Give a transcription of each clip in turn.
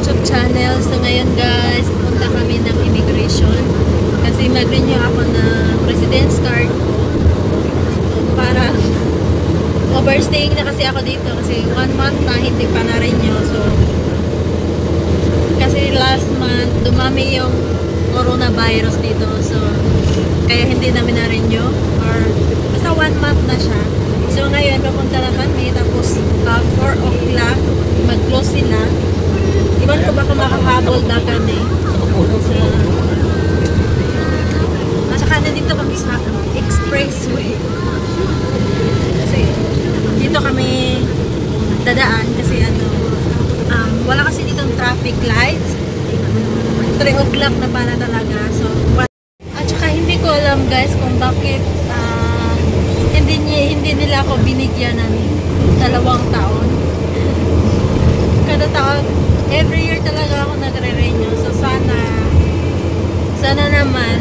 YouTube channel. So ngayon guys, pupunta kami ng immigration kasi mag-renew ako ng residence card ko. Para overstaying na kasi ako dito kasi 1 month na hindi pa na-renew. So kasi last month dumami yung coronavirus dito. So kaya hindi namin na-renew or basta 1 month na siya. So ngayon papunta na kami tapos 4 o'clock mag-close sila. Iwan ko ba kung makahabol na kami. So, saka nandito kami sa expressway. Kasi dito kami dadaan kasi wala kasi ditong traffic lights. 3 o'clock na para talaga. So, at saka hindi ko alam guys kung bakit hindi nila ako binigyan ng 2 taon. Kada taon, every year talaga ako nagre-renew. So sana naman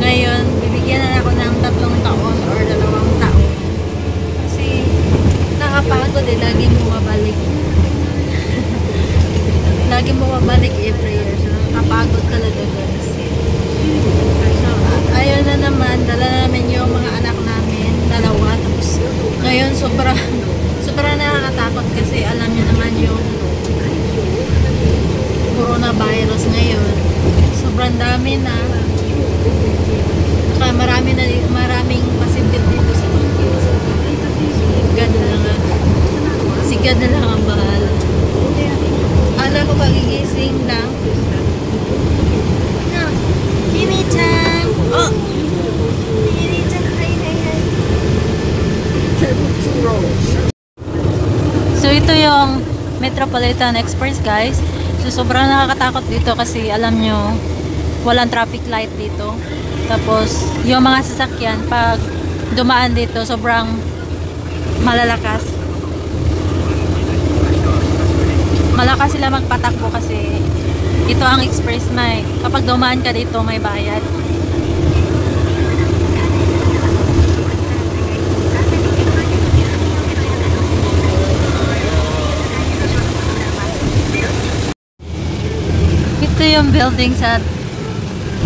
ngayon bibigyan na ako ng 3 taon or 2 taon. Kasi nakapagod laging bumabalik. Laging bumabalik every year. So nakapagod talaga guys. So ayun na naman, dala namin yung mga anak namin, 2. Tapos ngayon sobrang nakakatakot kasi alam niyo naman yung coronavirus ngayon. Sobrang dami na. Saka maraming positive dito sa Pilipinas. Si God na lang ang bahala. Anak ko pagigising lang. Himi-chan! Oh! Himi-chan! Hi! So ito yung Metropolitan Express guys. So sobrang nakakatakot dito kasi alam nyo walang traffic light dito. Tapos yung mga sasakyan pag dumaan dito sobrang malalakas. Malakas sila magpatakbo kasi ito ang express na kapag dumaan ka dito may bayad. Ito yung building sa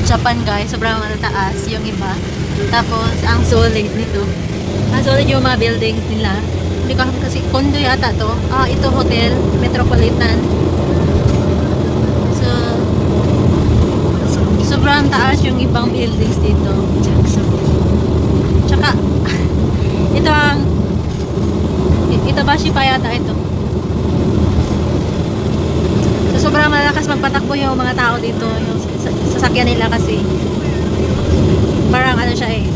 Japan guys, sobrang mataas yung iba. Tapos ang solid nito. Ang solid yung mga buildings nila. Hindi ko kasi condo yata to. Ito hotel, Metropolitan. So sobrang taas yung ibang buildings dito. Tsaka ito Bashi pa yata ito. Sobrang malakas magpatakbo yung mga tao dito, yung sasakyan nila kasi parang siya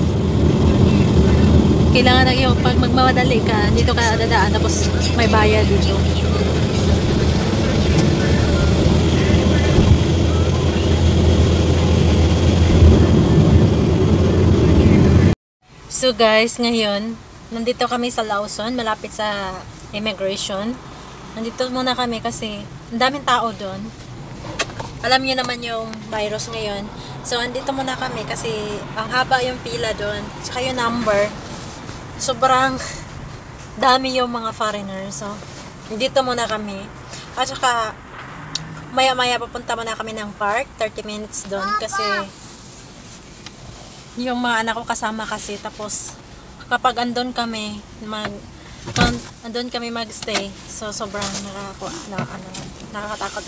kailangan na yung pag magmamadali ka dito ka dadaan tapos may bayad dito. So guys, ngayon nandito kami sa Lawson, malapit sa immigration. Nandito muna kami kasi ang daming tao doon. Alam niyo naman yung virus ngayon. So, andito muna kami kasi ang haba yung pila doon. Saka yung number. Sobrang dami yung mga foreigners. So, dito muna kami. At saka, maya-maya papunta muna kami ng park. 30 minutes doon kasi yung mga anak ko kasama kasi. Tapos, kapag andun kami, andun kami magstay. So sobrang nakakatakot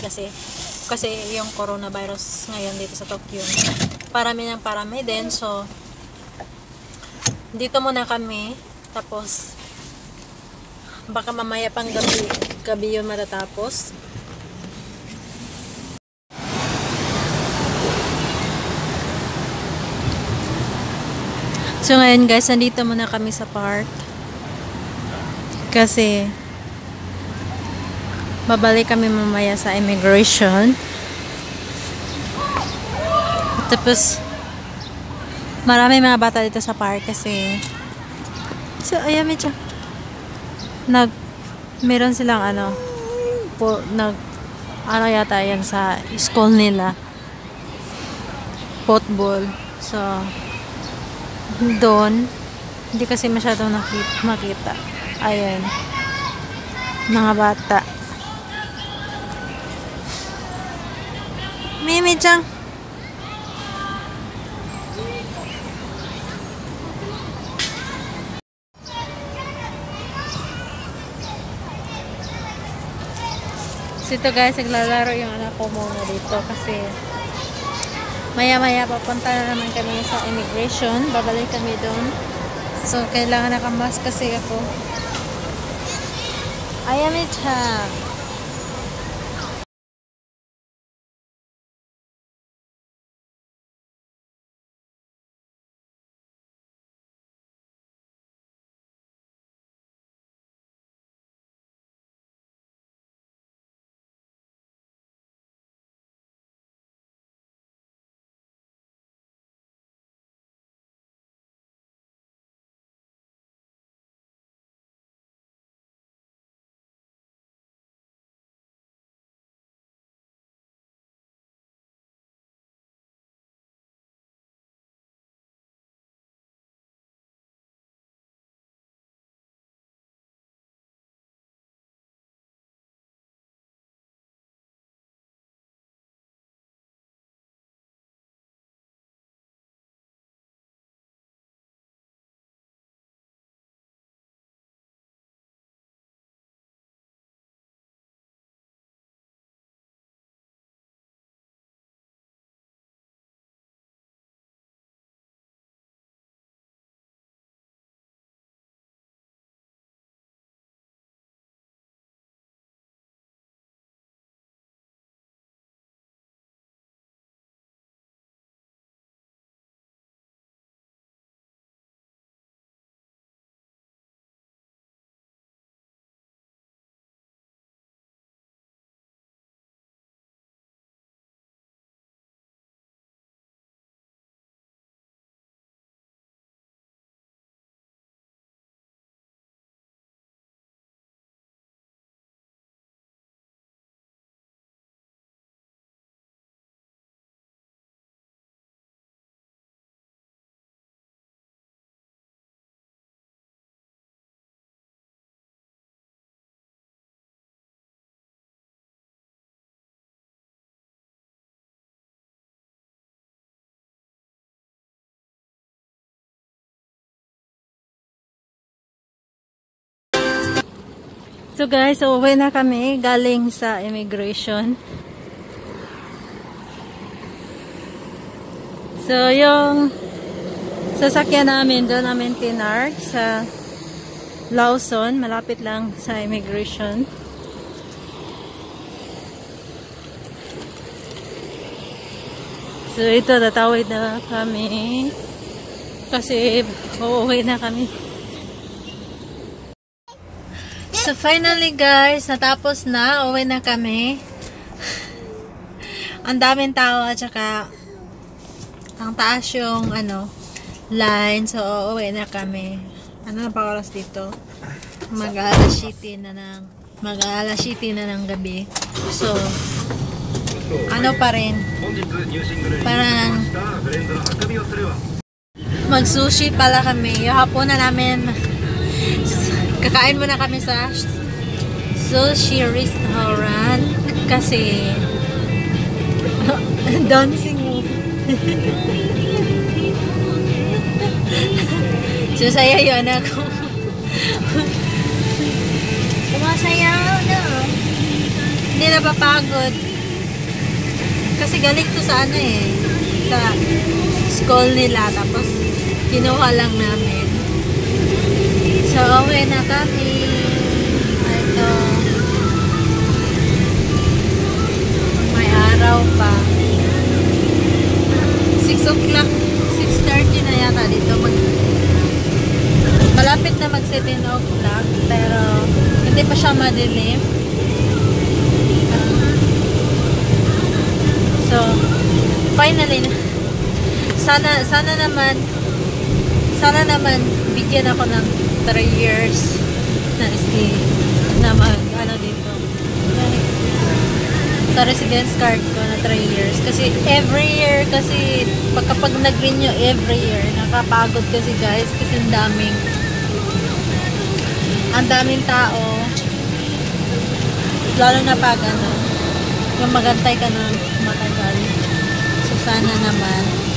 kasi yung coronavirus ngayon dito sa Tokyo. Parami din. So dito muna kami. Tapos baka mamaya pang gabi yun matatapos. So ngayon guys, nandito muna kami sa park. Kasi babalik kami mamaya sa immigration. Tapos marami mga bata dito sa park kasi ayan medyo meron silang yata yan sa school nila, football. So doon hindi kasi masyadong makita. Ayan, mga bata. Mimi-chan. So ito guys, naglalaro yung anak ko muna dito kasi maya-maya papunta na naman kami sa immigration. Babalik kami doon. So kailangan nakamask kasi ako. Ayami-chan. So guys, uwi na kami galing sa immigration. So yung sasakyan namin doon namin tinark sa Lawson, malapit lang sa immigration. So ito, tatawid na kami kasi uuwi na kami. So finally guys, natapos na, uwi na kami. Ang daming tao at saka ang taas yung line. So uwi na kami. Ano na pa oras dito? Mag-alas 7 na ng gabi. So pa rin, parang mag-sushi pala kami. Yung hapon na namin kakain muna kami sa sushi restaurant kasi dancing mo. Susaya yun ako. Sumasayaw na. Hindi napapagod. Kasi galing to sa sa school nila. Tapos kinuha lang namin. So, uwi na kami. Ito. May araw pa. 6 o'clock, 6:30 na yata dito. Malapit na mag 7 o'clock. Pero, hindi pa siya madilim. So, finally, sana naman bigyan ako ng 3 years na stay naman dito sa residence card ko na 3 years kasi every year kasi kapag nag-renew every year nakapagod kasi guys kasi ang daming tao lalo na pag yung magantay ka ng matagal. So sana naman